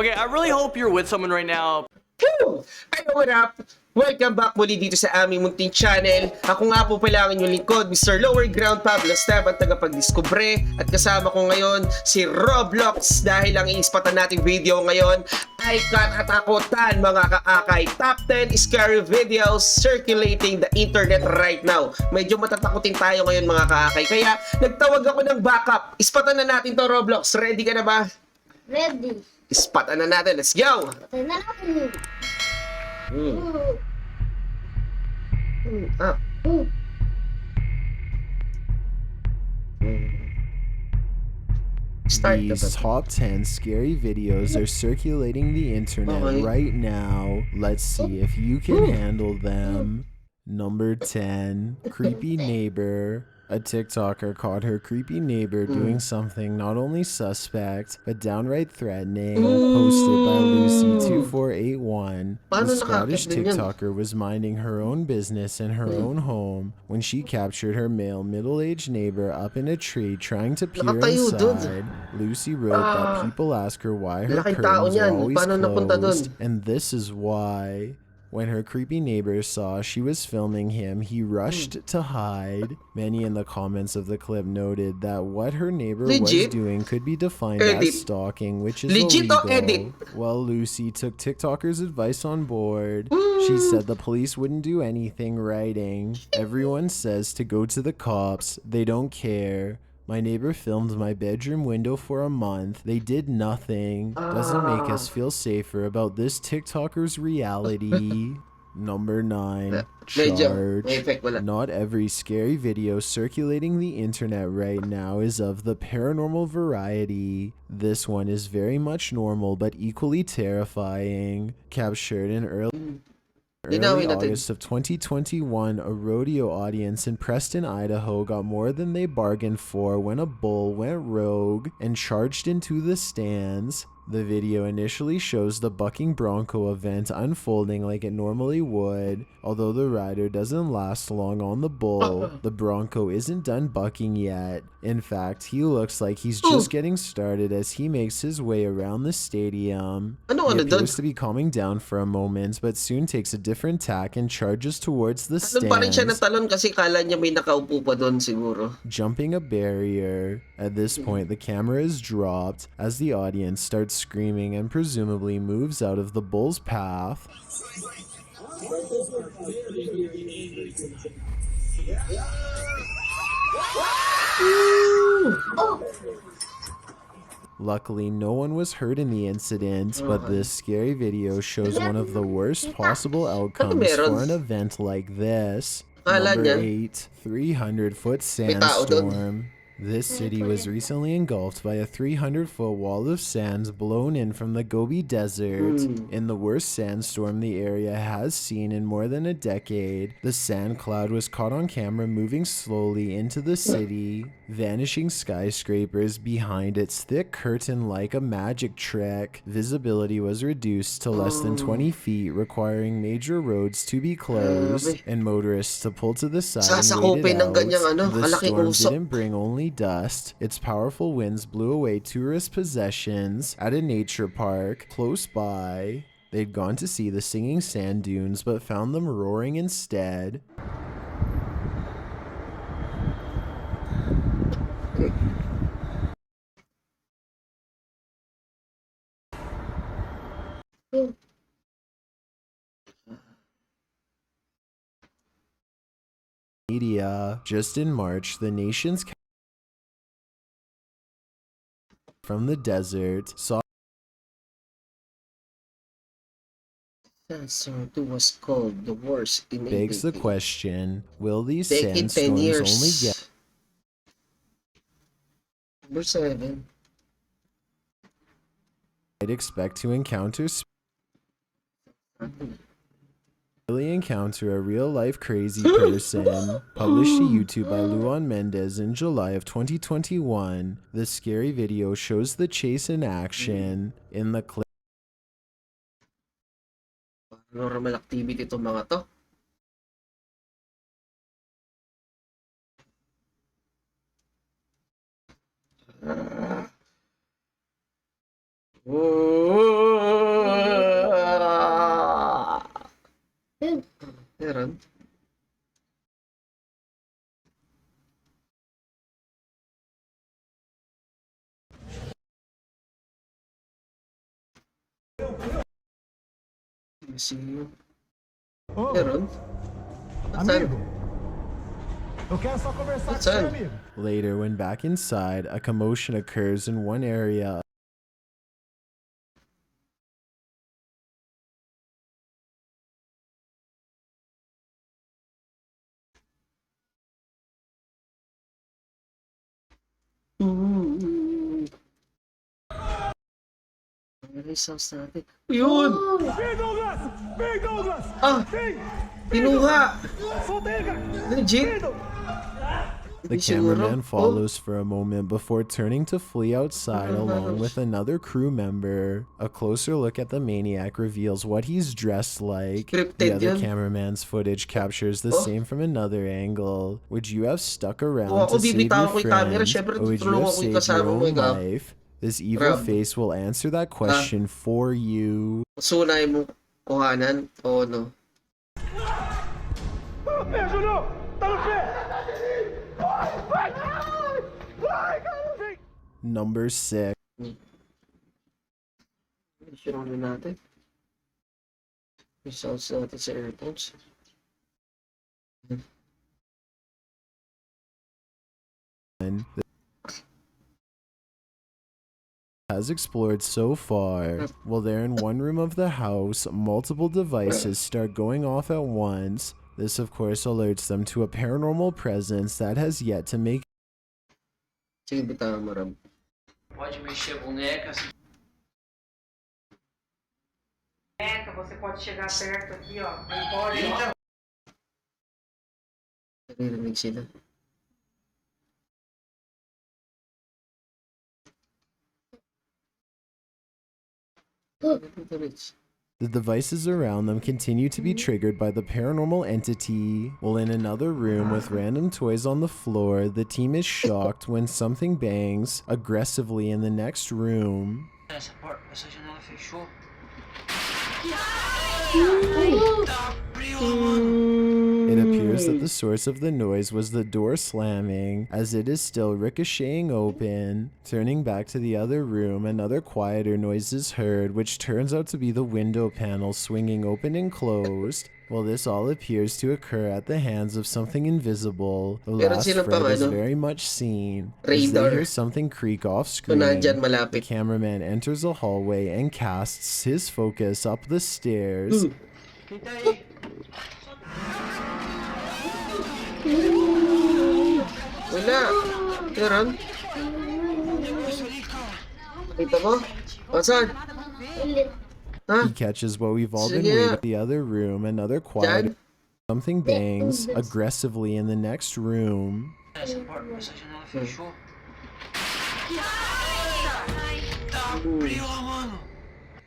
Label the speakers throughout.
Speaker 1: Okay, I really hope you're with someone right now.
Speaker 2: Woo! Ano, what up? Welcome back muli dito sa aming munting channel. Ako nga po pala ang inyong lingkod, Mr. Lower Ground Pablo, ang tagapagdiskubre. At kasama ko ngayon si Roblox dahil ang iispatan nating video ngayon ay katatakutan mga kaakay. Top 10 scary videos circulating the internet right now. Medyo matatakutin tayo ngayon mga kaakay. Kaya nagtawag ako ng backup. Ispatan na natin to, Roblox. Ready ka na ba?
Speaker 3: Ready.
Speaker 2: Ispatan na natin. Let's go!
Speaker 3: Patay na natin.
Speaker 2: Up.
Speaker 4: These top 10 scary videos are circulating the internet right now. Let's see if you can handle them. Number 10, creepy neighbor. A TikToker caught her creepy neighbor doing something not only suspect, but downright threatening. Posted by Lucy2481. The Scottish TikToker was minding her own business in her own home when she captured her male middle-aged neighbor up in a tree trying to peer inside. Lucy wrote that people ask her why her curtains are always closed, and this is why. When her creepy neighbor saw she was filming him, he rushed to hide. Many in the comments of the clip noted that what her neighbor was doing could be defined as stalking, which is illegal. Well, Lucy took TikToker's advice on board. She said the police wouldn't do anything, writing, "Everyone says to go to the cops. They don't care. My neighbor filmed my bedroom window for a month. They did nothing. Doesn't make us feel safer about this TikToker's reality." Number 9, charge. Not every scary video circulating the internet right now is of the paranormal variety. This one is very much normal but equally terrifying. Captured in early August of 2021, a rodeo audience in Preston, Idaho got more than they bargained for when a bull went rogue and charged into the stands. The video initially shows the bucking bronco event unfolding like it normally would. Although the rider doesn't last long on the bull, the bronco isn't done bucking yet. In fact, he looks like he's just getting started as he makes his way around the stadium. He appears to be calming down for a moment, but soon takes a different tack and charges towards the stands. Jumping a barrier. At this point, the camera is dropped as the audience starts screaming and presumably moves out of the bull's path. Luckily, no one was hurt in the incident, but this scary video shows one of the worst possible outcomes for an event like this. Number 8, 300-foot sandstorm. This city was recently engulfed by a 300-foot wall of sand blown in from the Gobi Desert. In the worst sandstorm the area has seen in more than a decade, the sand cloud was caught on camera moving slowly into the city, vanishing skyscrapers behind its thick curtain like a magic trick. Visibility was reduced to less than 20 feet, requiring major roads to be closed and motorists to pull to the side and wait it out. The storm didn't bring only dust. Its powerful winds blew away tourist possessions at a nature park close by. They'd gone to see the singing sand dunes but found them roaring instead. Media. Just in March, the nation's from the desert saw
Speaker 2: was called the worst in
Speaker 4: begs the question, will these sandstorms only get
Speaker 2: Number 7.
Speaker 4: I'd expect to encounter really encounter a real-life crazy person. Published to YouTube by Luan Mendez in July of 2021, the scary video shows the chase in action. In the clip,
Speaker 2: Normal activity itong mga to. Oh. Sige.
Speaker 5: Ô,
Speaker 2: Meron? Saan?
Speaker 5: amigo, eu quero só conversar com
Speaker 2: Saan?
Speaker 5: você, amigo.
Speaker 4: Later, when back inside, a commotion occurs in one area.
Speaker 2: Ano yung sounds natin? Yun!
Speaker 5: Vem, Douglas! Vem, Douglas!
Speaker 2: Ah!
Speaker 5: Vem!
Speaker 2: Kinuha!
Speaker 5: Solta ele, cara!
Speaker 2: Legit?
Speaker 4: The
Speaker 2: Hindi siguro.
Speaker 4: cameraman follows for a moment before turning to flee outside along with another crew member. A closer look at the maniac reveals what he's dressed like. The
Speaker 2: Scripted
Speaker 4: other
Speaker 2: yan.
Speaker 4: cameraman's footage captures the same from another angle. Would you have stuck around
Speaker 2: Kung ako
Speaker 4: to save your
Speaker 2: bibitawan ko yung camera,
Speaker 4: friend,
Speaker 2: syempre
Speaker 4: or would you
Speaker 2: tutulungan
Speaker 4: have
Speaker 2: ko yung
Speaker 4: saved
Speaker 2: kasama
Speaker 4: your
Speaker 2: mo,
Speaker 4: own
Speaker 2: ikaw.
Speaker 4: life? This evil
Speaker 2: Grab.
Speaker 4: face will answer that question for you.
Speaker 2: Sunay mo kuhanan o ano?
Speaker 5: Tá no pé, Júnior! Tá no pé! Vai, vai! Vai, cara! Vem!
Speaker 4: Number 6.
Speaker 2: Sure ano natin? Yung sounds natin sa airpods.
Speaker 4: Has explored so far. While they're in one room of the house, multiple devices start going off at once. This of course alerts them to a paranormal presence that has yet to make
Speaker 2: Sige, bitawan mo, Rob.
Speaker 6: Pode mexer a boneca.
Speaker 7: Você pode chegar perto aqui, ó. Não pode, ó.
Speaker 2: Naririnig sila.
Speaker 4: the devices around them continue to be triggered by the paranormal entity. While in another room with random toys on the floor, the team is shocked when something bangs aggressively in the next room.
Speaker 6: Essa janela fechou.
Speaker 4: It appears that the source of the noise was the door slamming, as it is still ricocheting open. Turning back to the other room, another quieter noise is heard, which turns out to be the window panel swinging open and closed. While this all appears to occur at the hands of something invisible, the
Speaker 2: Meron
Speaker 4: last
Speaker 2: silang
Speaker 4: fright
Speaker 2: pang
Speaker 4: is
Speaker 2: ano?
Speaker 4: very much seen. As they
Speaker 2: Radar.
Speaker 4: hear something creak off
Speaker 2: So,
Speaker 4: screen,
Speaker 2: nandyan
Speaker 4: the
Speaker 2: malapit.
Speaker 4: cameraman enters a hallway and casts his focus up the stairs.
Speaker 6: Quem tá aí?
Speaker 2: Wala. Meron? Kita mo? O, saan? Ha?
Speaker 4: He catches what we've all been
Speaker 2: Sige.
Speaker 4: waiting. The other room, another quiet.
Speaker 2: Dyan?
Speaker 4: Something bangs aggressively in the next room.
Speaker 6: Essa janela fechou. Mano.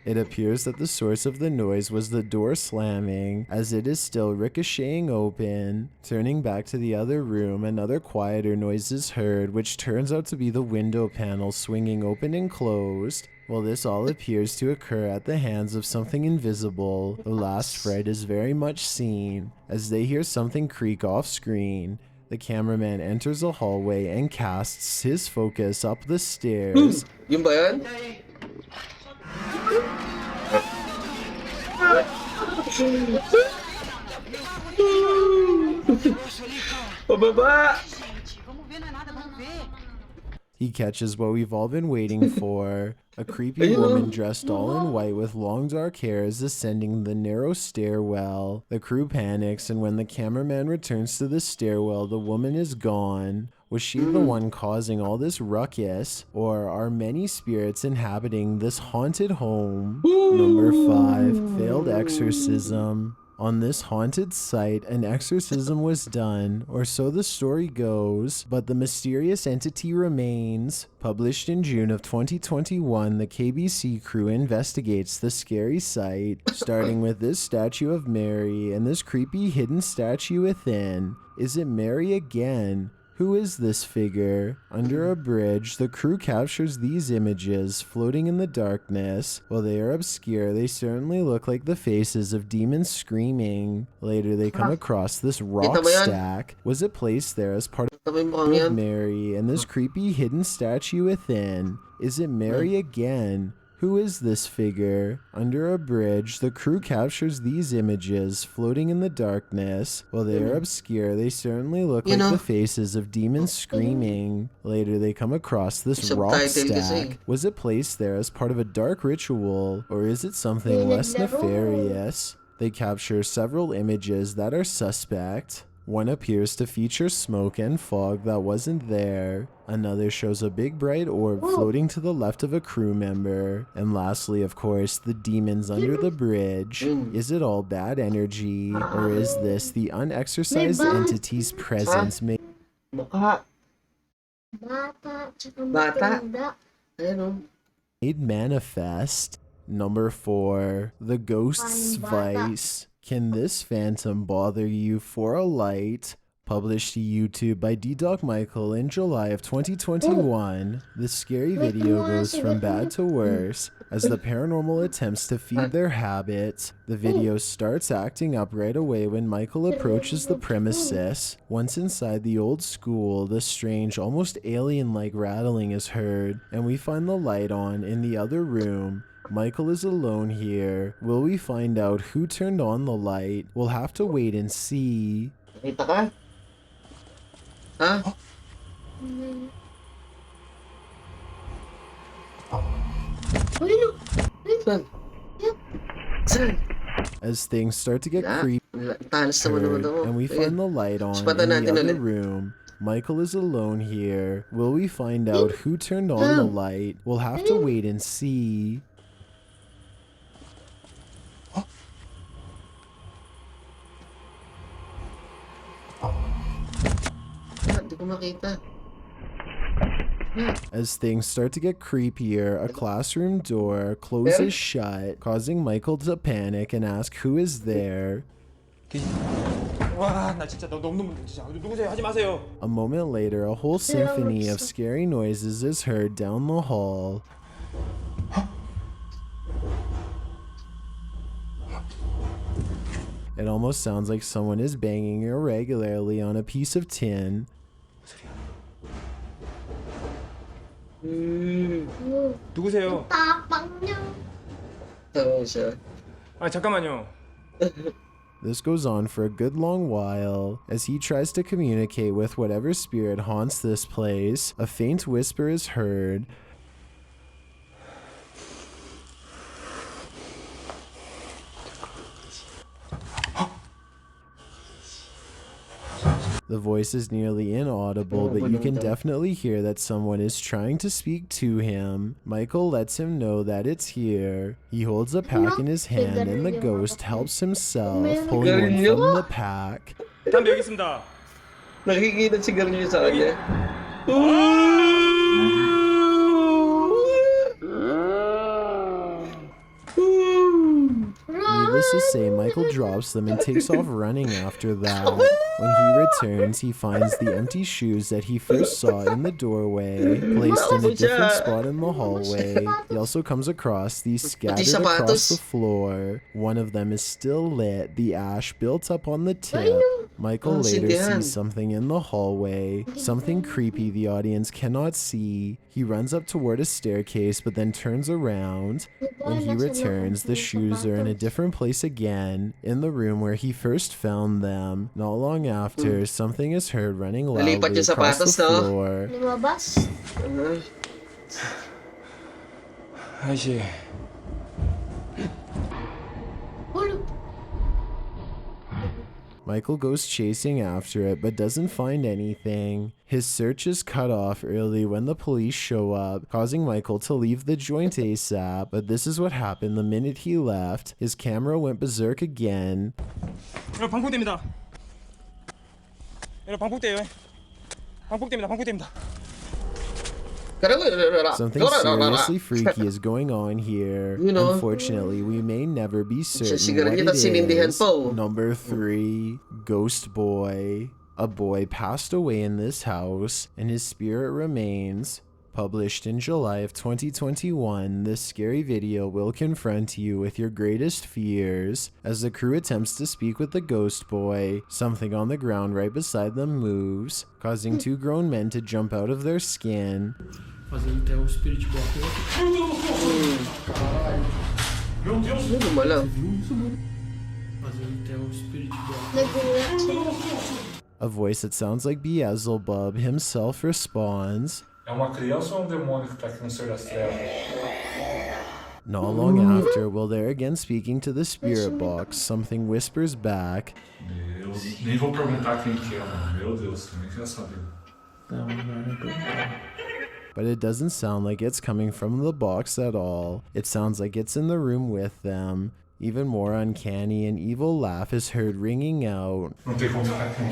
Speaker 4: It appears that the source of the noise was the door slamming, as it is still ricocheting open. Turning back to the other room, another quieter noise is heard, which turns out to be the window panel swinging open and closed. While this all appears to occur at the hands of something invisible, the last fright is very much seen, as they hear something creak off screen. The cameraman enters a hallway and casts his focus up the stairs.
Speaker 2: Yun ba yan?
Speaker 6: Tá aí.
Speaker 2: Pababa!
Speaker 7: Vamos ver, não é nada, vamos ver.
Speaker 4: He catches what we've all been waiting for. A creepy woman dressed all in white with long dark hair is ascending the narrow stairwell. The crew panics, and when the cameraman returns to the stairwell, the woman is gone. Was she the one causing all this ruckus, or are many spirits inhabiting this haunted home? Number 5. Failed exorcism. On this haunted site, an exorcism was done, or so the story goes, but the mysterious entity remains. Published in June of 2021, the KBC crew investigates the scary site, starting with this statue of Mary and this creepy hidden statue within. Is it Mary again? Who is this figure? Under a bridge, the crew captures these images floating in the darkness. While they are obscure, they certainly look like the faces of demons screaming. Later, they come across this rock
Speaker 2: Kita mo yan?
Speaker 4: stack. Was it placed there as part
Speaker 2: Tama yung mukhang
Speaker 4: of
Speaker 2: yan.
Speaker 4: Mary and this creepy hidden statue within? Is it Mary again? Who is this figure? Under a bridge, the crew captures these images floating in the darkness. While they are obscure, they certainly look like the faces of demons screaming. Later, they come across this rock stack. Was it placed there as part of a dark ritual, or is it something less nefarious? They capture several images that are suspect. One appears to feature smoke and fog that wasn't there. Another shows a big bright orb floating to the left of a crew member. And lastly, of course, the demons under the bridge. Is it all bad energy, or is this the unexorcised entity's presence
Speaker 2: Mukha. Bata.
Speaker 4: made manifest? Number 4. The Ghost's Vice. Can this phantom bother you for a light? Published to YouTube by D-Dog Michael in July of 2021, this scary video goes from bad to worse as the paranormal attempts to feed their habit. The video starts acting up right away when Michael approaches the premises. Once inside the old school, the strange, almost alien-like rattling is heard, and we find the light on in the other room. Michael is alone here. Will we find out who turned on the light? We'll have to wait and see.
Speaker 2: Nakita ka? Ha? Saan?
Speaker 4: As things start to get creepy,
Speaker 2: Talas naman ako.
Speaker 4: and we find the light on
Speaker 2: Spatan
Speaker 4: in the
Speaker 2: natin
Speaker 4: other
Speaker 2: ulit.
Speaker 4: room. Michael is alone here. Will we find out who turned on the light? We'll have to wait and see.
Speaker 2: Hindi ko makita.
Speaker 4: As things start to get creepier, a classroom door closes shut, causing Michael to panic and ask who is there.
Speaker 5: 와, 나 진짜 너무 진짜 누구세요? 하지 마세요.
Speaker 4: A moment later, a whole symphony of scary noises is heard down the hall. It almost sounds like someone is banging irregularly on a piece of tin.
Speaker 5: 누구세요?
Speaker 2: Tawa siya.
Speaker 5: 아, 잠깐만요.
Speaker 4: This goes on for a good long while. As he tries to communicate with whatever spirit haunts this place, a faint whisper is heard. The voice is nearly inaudible, but you can definitely hear that someone is trying to speak to him. Michael lets him know that it's here. He holds a pack in his hand and the ghost helps himself, pulling one from the pack.
Speaker 5: 담배 여기 있습니다.
Speaker 2: Nakikita sigarilyo sa kanya.
Speaker 4: Needless to say, Michael drops them and takes off running after that. When he returns, he finds the empty shoes that he first saw in the doorway, placed in a different spot in the hallway. He also comes across these scattered across the floor. One of them is still lit, the ash built up on the tip. Michael later sees something in the hallway, something creepy the audience cannot see. He runs up toward a staircase but then turns around. When he returns, the shoes are in a different place again, in the room where he first found them. Not long after, something is heard running loudly across the floor.
Speaker 3: Lumabas.
Speaker 5: 아이씨.
Speaker 4: Michael goes chasing after it but doesn't find anything. His search is cut off early when the police show up, causing Michael to leave the joint ASAP. But this is what happened the minute he left. His camera went berserk again.
Speaker 5: 여러분 방폭대입니다. 여러분 방폭대예요. 방폭대입니다. 방폭대입니다.
Speaker 4: Something seriously freaky is going on here. Unfortunately, we may never be certain what it is. Number 3. Ghost Boy. A boy passed away in this house, and his spirit remains. Published in July of 2021, this scary video will confront you with your greatest fears. As the crew attempts to speak with the ghost boy, something on the ground right beside them moves, causing 2 grown men to jump out of their skin.
Speaker 8: Fazendo até o Spirit Box.
Speaker 5: Meu Deus.
Speaker 2: Ano mo lang?
Speaker 3: Nagulat siya.
Speaker 4: A voice that sounds like Beelzebub himself responds.
Speaker 5: É uma criança ou um demônio que tá aqui no ser das trevas?
Speaker 4: Not long after, while they're again speaking to the spirit box, something whispers back.
Speaker 5: Eu nem vou perguntar quem que é, mano. Meu Deus, também queria saber.
Speaker 4: But it doesn't sound like it's coming from the box at all. It sounds like it's in the room with them. Even more uncanny, an evil laugh is heard ringing out.
Speaker 5: Não tem como ficar aqui.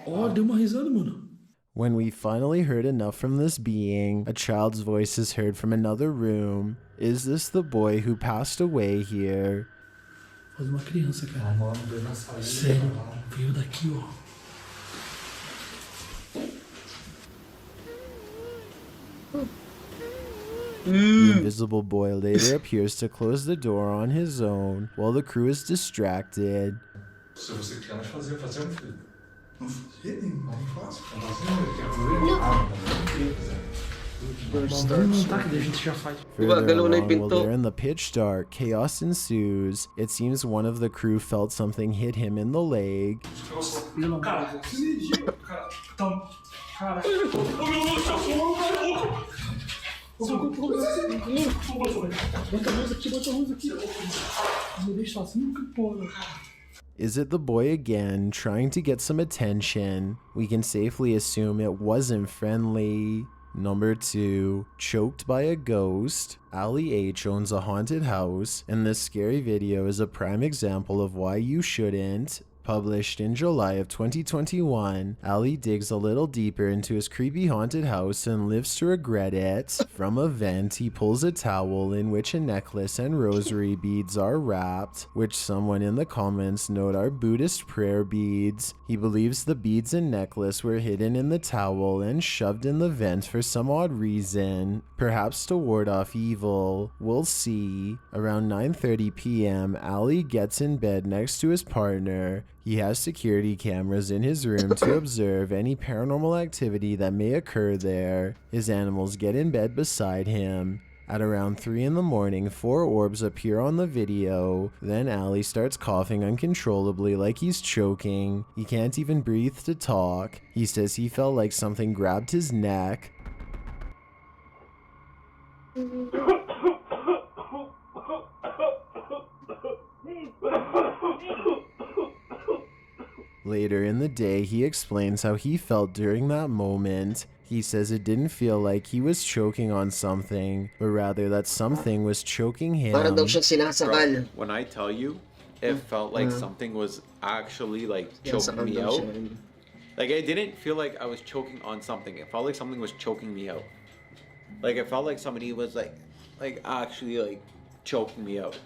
Speaker 8: Ó, deu uma risada, mano.
Speaker 4: When we finally heard enough from this being, a child's voice is heard from another room. Is this the boy who passed away here?
Speaker 8: Faz uma criança, cara.
Speaker 5: Mano, deu na saída.
Speaker 8: Sério, veio daqui, ó.
Speaker 4: The invisible boy later appears to close the door on his own while the crew is distracted.
Speaker 5: Se você quer, nós fazer um filho.
Speaker 8: Não fazia, não faço. Não tá, que a gente já faz.
Speaker 4: Further along, while they're in the pitch dark, chaos ensues. It seems one of the crew felt something hit him in the leg.
Speaker 5: Cara, que energia. Cara, então. Cara. Ô, meu Deus, eu sou louco.
Speaker 8: Bota a luz aqui, bota a luz aqui. Me deixa sozinho, que porra.
Speaker 4: Is it the boy again, trying to get some attention? We can safely assume it wasn't friendly. Number 2, choked by a ghost. Ali H owns a haunted house, and this scary video is a prime example of why you shouldn't. Published in July of 2021, Ali digs a little deeper into his creepy haunted house and lives to regret it. From a vent, he pulls a towel in which a necklace and rosary beads are wrapped, which someone in the comments note are Buddhist prayer beads. He believes the beads and necklace were hidden in the towel and shoved in the vent for some odd reason, perhaps to ward off evil. We'll see. Around 9:30 p.m., Ali gets in bed next to his partner. He has security cameras in his room to observe any paranormal activity that may occur there. His animals get in bed beside him. At around 3 in the morning, 4 orbs appear on the video. Then Ali starts coughing uncontrollably like he's choking. He can't even breathe to talk. He says he felt like something grabbed his neck. Later in the day, he explains how he felt during that moment. He says it didn't feel like he was choking on something, but rather that something was choking him.
Speaker 2: Parang daw siyang sinasakal.
Speaker 9: When I tell you, it felt like something was actually like choking me out. Like I didn't feel like I was choking on something. It felt like something was choking me out. Like it felt like somebody was like actually like choking me out.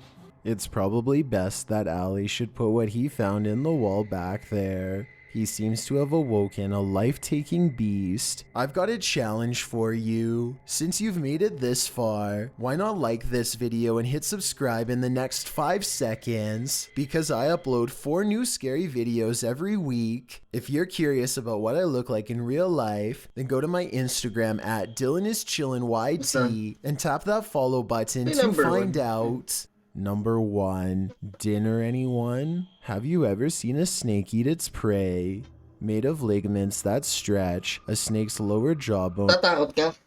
Speaker 4: It's probably best that Ali should put what he found in the wall back there. He seems to have awoken a life-taking beast. I've got a challenge for you. Since you've made it this far, why not like this video and hit subscribe in the next 5 seconds? Because I upload 4 new scary videos every week. If you're curious about what I look like in real life, then go to my Instagram at DylanIsChillinYT and tap that follow button to find out. Number 1. Dinner, anyone? Have you ever seen a snake eat its prey? Made of ligaments that stretch, a snake's lower jawbone...
Speaker 2: Tatakot ka?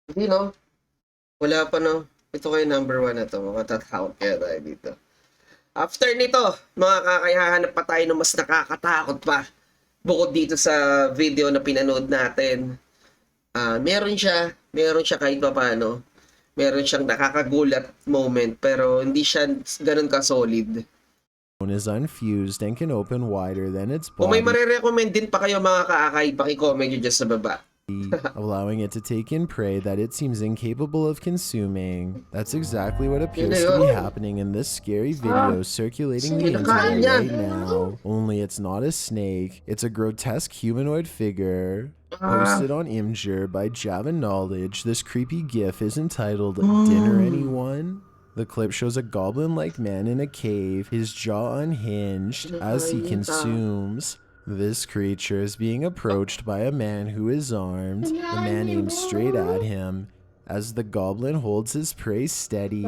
Speaker 2: Hindi, no? Wala pa, no? Ito kayo number 1 na to. Matatakot kaya tayo dito. After nito, mga kakayahanap pa tayo ng mas nakakatakot pa. Bukod dito sa video na pinanood natin. Meron siya kahit pa paano. Meron siyang nakakagulat moment pero hindi siya ganun ka-solid.
Speaker 4: Is unfused and can open wider than its
Speaker 2: Kung may
Speaker 4: body,
Speaker 2: marirecommend din pa kayo mga kaakay, paki-comment nyo dyan sa baba.
Speaker 4: allowing it to take in prey that it seems incapable of consuming. That's exactly what appears to be happening in this scary video circulating the internet right now. Only it's not a snake, it's a grotesque humanoid figure. Posted on Imgur by Java Knowledge, this creepy gif is entitled Dinner Anyone? The clip shows a goblin-like man in a cave, his jaw unhinged, as he consumes. This creature is being approached by a man who is armed. The man aims straight at him. as the goblin holds his prey steady.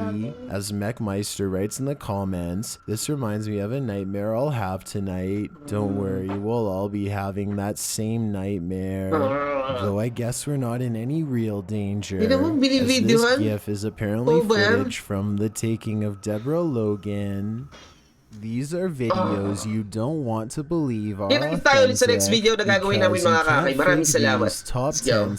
Speaker 4: As Mechmeister writes in the comments, this reminds me of a nightmare I'll have tonight. Don't worry, we'll all be having that same nightmare. Though I guess we're not in any real danger, as this GIF is apparently footage from the taking of Deborah Logan. These are videos you don't want to believe are
Speaker 2: Kita tayo ulit sa next video na gagawin namin mga kakay. Maraming salamat.
Speaker 4: Top
Speaker 2: Let's go.
Speaker 4: 10